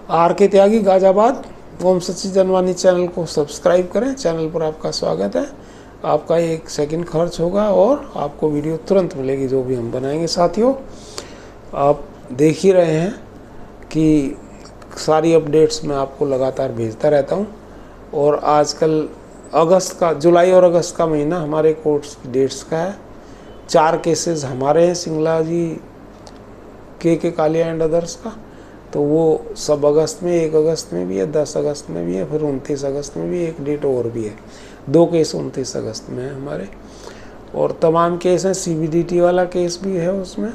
Are के त्यागी गाजियाबाद। ओम सच्ची Janwani channel को सब्सक्राइब करें। चैनल पर आपका स्वागत है। आपका 1 सेकंड खर्च होगा और आपको वीडियो तुरंत मिलेगी जो भी हम बनाएंगे। साथियों, आप देख ही रहे हैं कि सारी अपडेट्स मैं आपको लगातार भेजता रहता हूं। और आजकल जुलाई और अगस्त का महीना हमारे कोर्ट्स की डेट्स का है। 4 केसेस हमारे हैं, सिंगला जी, के कालिया एंड अदर्स का। तो वो सब अगस्त में, 1 अगस्त में भी है, 10 अगस्त में भी है, फिर 29 अगस्त में भी एक डेट और भी है। 2 केस 29 अगस्त में है हमारे। और तमाम केस हैं। CBDT वाला केस भी है उसमें,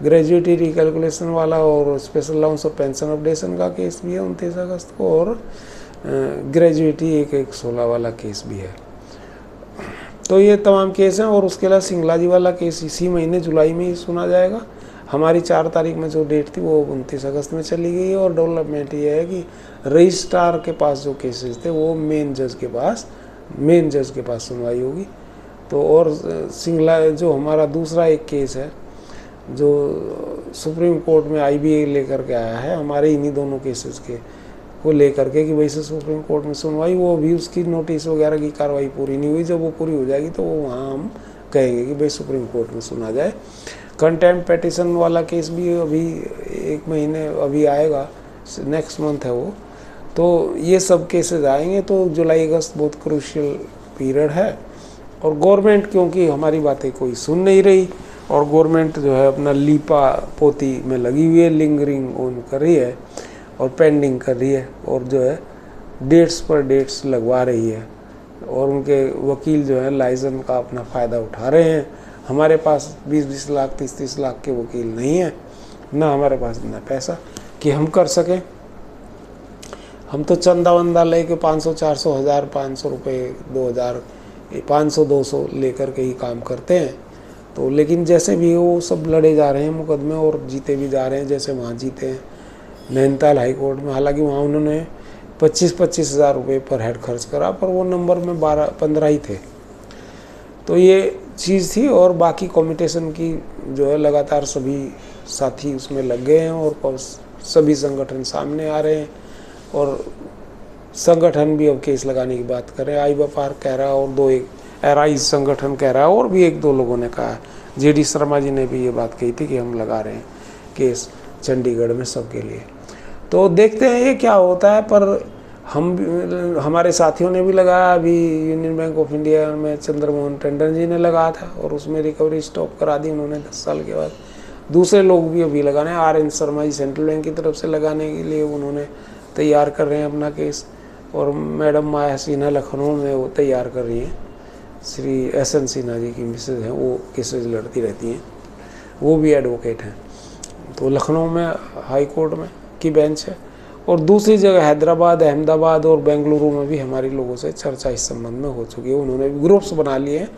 ग्रेजुएटी रिकैलकुलेशन वाला, और special allowance of pension updation का केस भी है 29 अगस्त को, और ग्रेजुएटी 1116 वाला केस भी है। तो ये तमाम केस हैं। और उसके अलावा सिंगला जी वाला केस इसी महीने जुलाई में ही सुना जाएगा। हमारी 4 तारीख में जो डेट थी वो 29 अगस्त में चली गई है। और डेवलपमेंट ये है कि रजिस्ट्रार के पास जो केसेस थे वो मेन जज के पास सुनवाई होगी। तो और सिंगला जो हमारा दूसरा एक केस है जो सुप्रीम कोर्ट में IBA लेकर के आया है हमारे इन्हीं दोनों केसेस के को लेकर के कि वैसे सुप्रीम कोर्ट में सुनवाई, वो अभी उसकी नोटिस वगैरह की कार्रवाई पूरी नहीं हुई। जब वो पूरी हो जाएगी तो वो वहाँ हम कहेंगे कि भाई सुप्रीम कोर्ट में सुना जाए। कंटेम्प्ट पेटिशन वाला केस भी अभी 1 महीने अभी आएगा, नेक्स्ट मंथ है वो। तो ये सब केसेस आएंगे। तो जुलाई अगस्त बहुत क्रूशियल पीरियड है। और गवर्नमेंट क्योंकि हमारी बातें कोई सुन नहीं रही, और गवर्नमेंट जो है अपना लीपा पोती में लगी हुई है, लिंगरिंग ऑन कर रही है और पेंडिंग कर रही है, और जो है डेट्स पर डेट्स लगवा रही है। और उनके वकील जो है लाइसेंस का अपना फ़ायदा उठा रहे हैं। हमारे पास 20-20 लाख 30-30 लाख के वकील नहीं है, ना हमारे पास इतना पैसा कि हम कर सकें। हम तो चंदा वंदा लेके 500-400 हज़ार 500 रुपये 2000 500-200 लेकर के ही काम करते हैं। तो लेकिन जैसे भी वो सब लड़े जा रहे हैं मुकदमे और जीते भी जा रहे हैं। जैसे वहाँ जीते हैं नैनीताल हाई कोर्ट में, हालांकि वहाँ उन्होंने 25-25 हज़ार रुपये पर हेड खर्च करा, पर वो नंबर में 12-15 ही थे। तो ये चीज़ थी। और बाकी कॉम्पिटिशन की जो है लगातार सभी साथी उसमें लग गए हैं और सभी संगठन सामने आ रहे हैं। और संगठन भी अब केस लगाने की बात कर रहे हैं। IBAPAR कह रहा है और 2-1 एराइज संगठन कह रहा है, और भी 1-2 लोगों ने कहा है। JD शर्मा जी ने भी ये बात कही थी कि हम लगा रहे हैं केस चंडीगढ़ में सबके लिए। तो देखते हैं ये क्या होता है। पर हमारे साथियों ने भी लगाया। अभी यूनियन बैंक ऑफ इंडिया में चंद्रमोहन टंडन जी ने लगाया था और उसमें रिकवरी स्टॉप करा दी उन्होंने 10 साल के बाद। दूसरे लोग भी अभी लगाने, RN Sharma ji central bank की तरफ से लगाने के लिए उन्होंने तैयार कर रहे हैं अपना केस। और मैडम माया सिन्हा लखनऊ में वो तैयार कर रही हैं। श्री SN सिन्हा जी की मिसेज हैं, वो केसेज लड़ती रहती हैं, वो भी एडवोकेट हैं। तो लखनऊ में हाई कोर्ट में की बेंच है। और दूसरी जगह हैदराबाद, अहमदाबाद और बेंगलुरु में भी हमारे लोगों से चर्चा इस संबंध में हो चुकी है। उन्होंने भी ग्रुप्स बना लिए हैं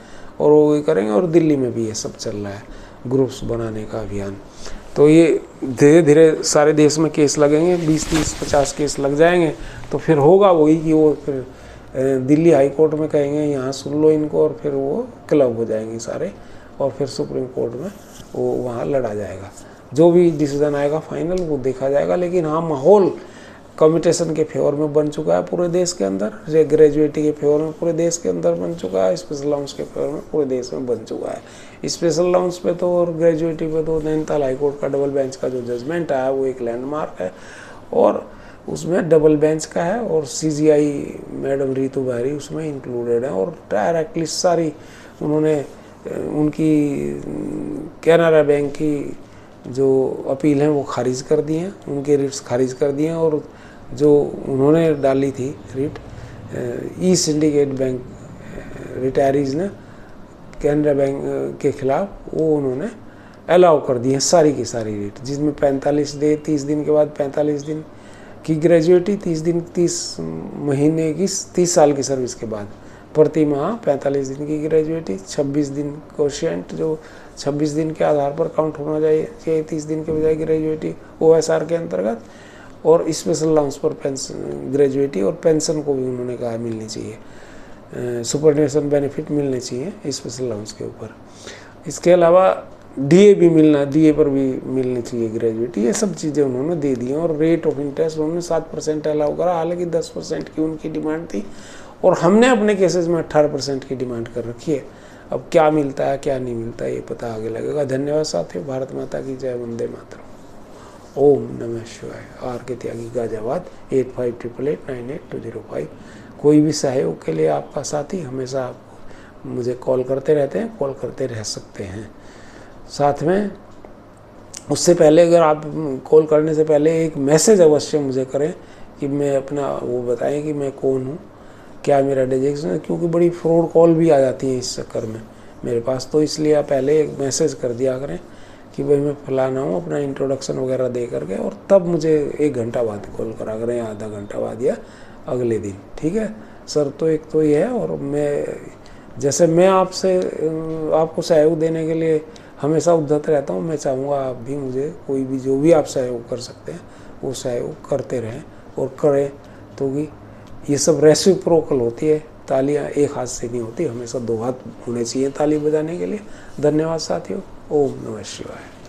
और वो करेंगे। और दिल्ली में भी ये सब चल रहा है, ग्रुप्स बनाने का अभियान। तो ये धीरे धीरे सारे देश में केस लगेंगे, 20-30-50 केस लग जाएंगे। तो फिर होगा वही कि वो फिर दिल्ली हाई कोर्ट में कहेंगे यहाँ सुन लो इनको, और फिर वो क्लब हो जाएंगे सारे, और फिर सुप्रीम कोर्ट में वो वहाँ लड़ा जाएगा। जो भी डिसीजन आएगा फाइनल वो देखा जाएगा। लेकिन हाँ, माहौल कम्यूटेशन के फेवर में बन चुका है पूरे देश के अंदर, ग्रेजुएटी के फेवर में पूरे देश के अंदर बन चुका है, स्पेशल अलाउंस के फेवर में पूरे देश में बन चुका है। स्पेशल अलाउंस पे तो और ग्रेजुएटी पे तो नैनीताल हाई कोर्ट का डबल बेंच का जो जजमेंट आया वो एक लैंडमार्क है, और उसमें डबल बेंच का है। और CGI मैडम रीतू बहरी उसमें इंक्लूडेड है। और डायरेक्टली सारी उन्होंने उनकी कैनरा बैंक की जो अपील हैं वो खारिज कर दी हैं, उनके रिट्स खारिज कर दिए हैं। और जो उन्होंने डाली थी रिट ई सिंडिकेट बैंक रिटायरीज ने कैनरा बैंक के खिलाफ, वो उन्होंने अलाउ कर दी है सारी की सारी रिट, जिसमें 45 डे 30 दिन के बाद 45 दिन की ग्रेजुएटी, 30 महीने की 30 साल की सर्विस के बाद प्रति माह 45 दिन की ग्रेजुएटी, 26 दिन कोशिएंट जो 26 दिन के आधार पर काउंट होना चाहिए 30 दिन के बजाय ग्रेजुएटी OSR के अंतर्गत, और स्पेशल अलाउंस पर पेंशन ग्रेजुएटी और पेंशन को भी उन्होंने कहा मिलनी चाहिए, सुपरनेशन बेनिफिट मिलने चाहिए स्पेशल अलाउंस के ऊपर। इसके अलावा डीए भी मिलना, डीए पर भी मिलनी चाहिए ग्रेजुएटी, ये सब चीज़ें उन्होंने दे दी हैं। और रेट ऑफ इंटरेस्ट उन्होंने 7% अलाउ करा, हालांकि 10% की उनकी डिमांड थी और हमने अपने केसेस में 18% की डिमांड कर रखी है। अब क्या मिलता है क्या नहीं मिलता ये पता आगे लगेगा। धन्यवाद साथियों। भारत माता की जय, वंदे मातरम। ओम नमः शिवाय। आर के त्यागी गाजियाबाद 8588898205। कोई भी सहयोग के लिए आपका साथी हमेशा मुझे कॉल करते रहते हैं, कॉल करते रह सकते हैं। साथ में उससे पहले अगर आप कॉल करने से पहले एक मैसेज अवश्य मुझे करें कि मैं अपना वो बताएं कि मैं कौन हूँ, क्या मेरा डिजिग्नेशन है, क्योंकि बड़ी फ्रॉड कॉल भी आ जाती है इस चक्कर में मेरे पास। तो इसलिए आप पहले एक मैसेज कर दिया करें कि भाई मैं फलाना हूँ, अपना इंट्रोडक्शन वगैरह दे करके, और तब मुझे 1 घंटा बाद कॉल करा करें, या आधा घंटा बाद या अगले दिन। ठीक है सर। तो एक तो ये है, और मैं आपसे आपको सहयोग देने के लिए हमेशा उद्यत रहता हूँ। मैं चाहूँगा आप भी मुझे कोई भी जो भी आप सहयोग कर सकते हैं वो सहयोग करते रहें और करें, तो कि ये सब रेसिप्रोकल होती है। तालियां एक हाथ से नहीं होती, हमेशा 2 हाथ होने चाहिए ताली बजाने के लिए। धन्यवाद साथियों। ओम नमः शिवाय।